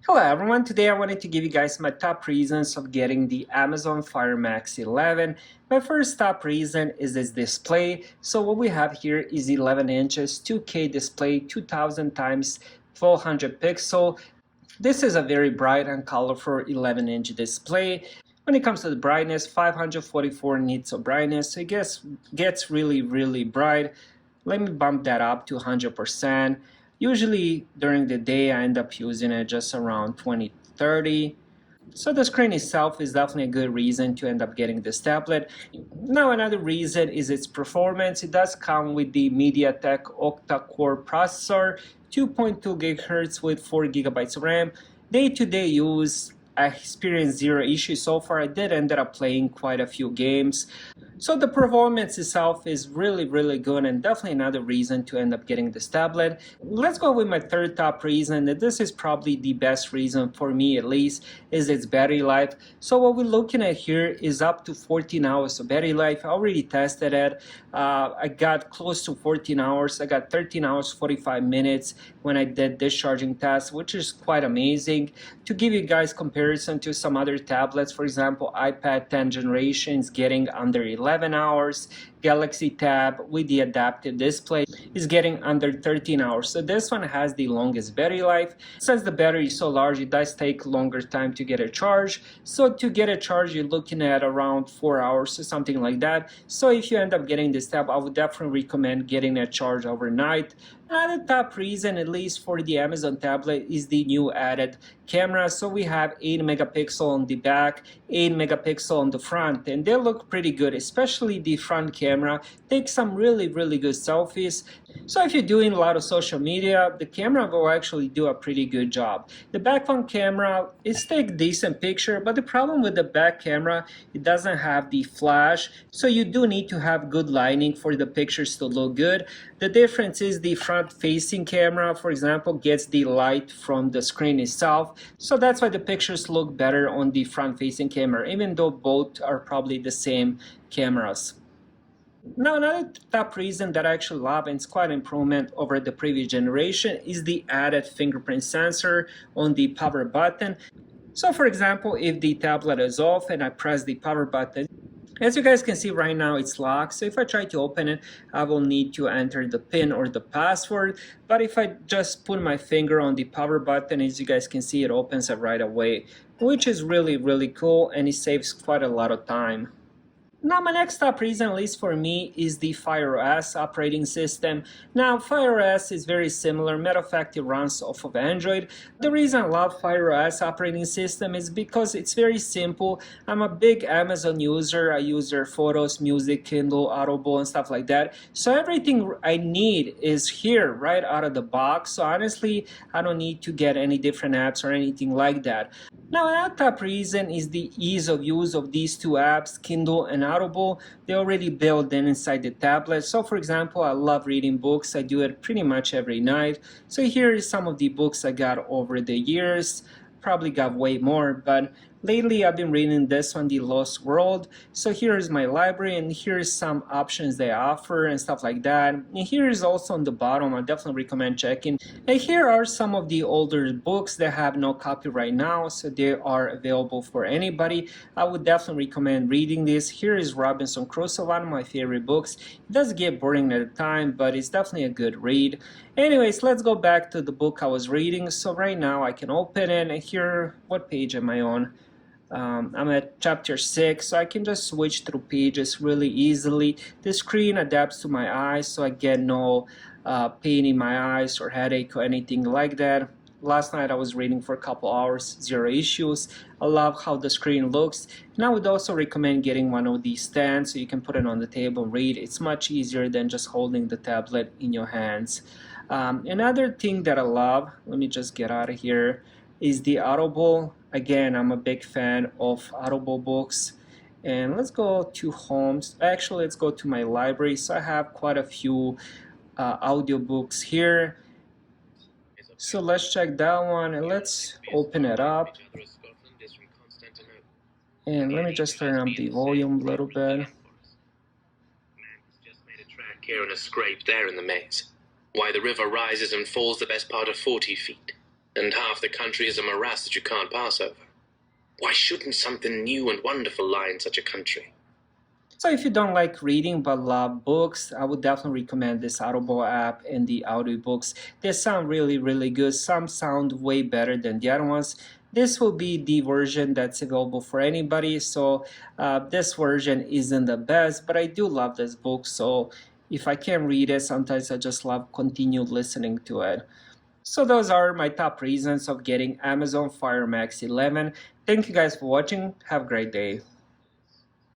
Hello everyone, today I wanted to give you guys my top reasons of getting the Amazon Fire Max 11. My first top reason is this display. So what we have here is 11 inches 2K display, 2000 times 1200 pixel. This is a very bright and colorful 11-inch display. When it comes to the brightness, 544 nits of brightness, so it gets really bright. Let me bump that up to 100%. Usually during the day I end up using it just around 20-30. So the screen itself is definitely a good reason to end up getting this tablet. Now another reason is its performance. It does come with the MediaTek octa-core processor, 2.2 GHz with 4 GB of RAM. Day-to-day use, I experienced zero issues so far. I did end up playing quite a few games. So the performance itself is really good and definitely another reason to end up getting this tablet. Let's go with my third top reason, and this is probably the best reason for me at least, is its battery life. So what we're looking at here is up to 14 hours of battery life. I already tested it. I got close to 14 hours. I got 13 hours 45 minutes when I did this charging test, which is quite amazing. To give you guys comparison to some other tablets, for example, iPad 10 generation is getting under 11 hours. Galaxy Tab with the adaptive display is getting under 13 hours. So this one has the longest battery life. Since the battery is so large, it does take longer time to get a charge. So to get a charge, you're looking at around 4 hours or something like that. So if you end up getting this tab, I would definitely recommend getting a charge overnight. Another top reason, at least for the Amazon tablet, is the new added camera. So we have 8 megapixel on the back, 8 megapixel on the front, and they look pretty good, especially the front camera. Takes some really good selfies. So if you're doing a lot of social media, the camera will actually do a pretty good job. The back front camera is take decent picture, but the problem with the back camera, it doesn't have the flash, so you do need to have good lighting for the pictures to look good. The difference is the front facing camera, for example, gets the light from the screen itself, so that's why the pictures look better on the front facing camera, even though both are probably the same cameras. Now another top reason that I actually love, and it's quite an improvement over the previous generation, is the added fingerprint sensor on the power button. So for example, if the tablet is off and I press the power button, as you guys can see right now it's locked, so if I try to open it, I will need to enter the PIN or the password. But if I just put my finger on the power button, as you guys can see, it opens it right away, which is really cool, and it saves quite a lot of time. Now my next top reason, at least for me, is the Fire OS operating system. Now Fire OS is very similar. Matter of fact, it runs off of Android. The reason I love Fire OS operating system is because it's very simple. I'm a big Amazon user. I use their photos, music, Kindle, Audible, and stuff like that. So everything I need is here right out of the box. So honestly, I don't need to get any different apps or anything like that. Now another top reason is the ease of use of these two apps, Kindle and Audible. They're already built in inside the tablet. So for example, I love reading books. I do it pretty much every night. So here is some of the books I got over the years. Probably got way more, but lately I've been reading this one, The Lost World. So here is my library, and here's some options they offer and stuff like that. And here is also on the bottom, I definitely recommend checking. And here are some of the older books that have no copyright now, so they are available for anybody. I would definitely recommend reading this. Here is Robinson Crusoe, one of my favorite books. It does get boring at the time, but it's definitely a good read. Anyways, let's go back to the book I was reading. So right now I can open it, and here, what page am I on? I'm at chapter 6, so I can just switch through pages really easily. The screen adapts to my eyes, so I get no pain in my eyes or headache or anything like that. Last night I was reading for a couple hours, zero issues. I love how the screen looks, and I would also recommend getting one of these stands so you can put it on the table and read. It's much easier than just holding the tablet in your hands. Another thing that I love, let me just get out of here, is the Audible. Again, I'm a big fan of Audible books. And let's go to homes. Actually, let's go to my library. So I have quite a few audiobooks here. So let's check that one, and let's open it up. And let me just turn up the volume a little bit. Track here and a scrape there in the maze. Why the river rises and falls the best part of 40 feet. and half the country is a morass that you can't pass over. Why shouldn't something new and wonderful lie in such a country? So if you don't like reading but love books, I would definitely recommend this Audible app and the audiobooks. They sound really, really good. Some sound way better than the other ones. This will be the version that's available for anybody. So this version isn't the best, but I do love this book. So if I can't read it, sometimes I just love continue listening to it. So those are my top reasons of getting Amazon Fire Max 11. Thank you guys for watching. Have a great day.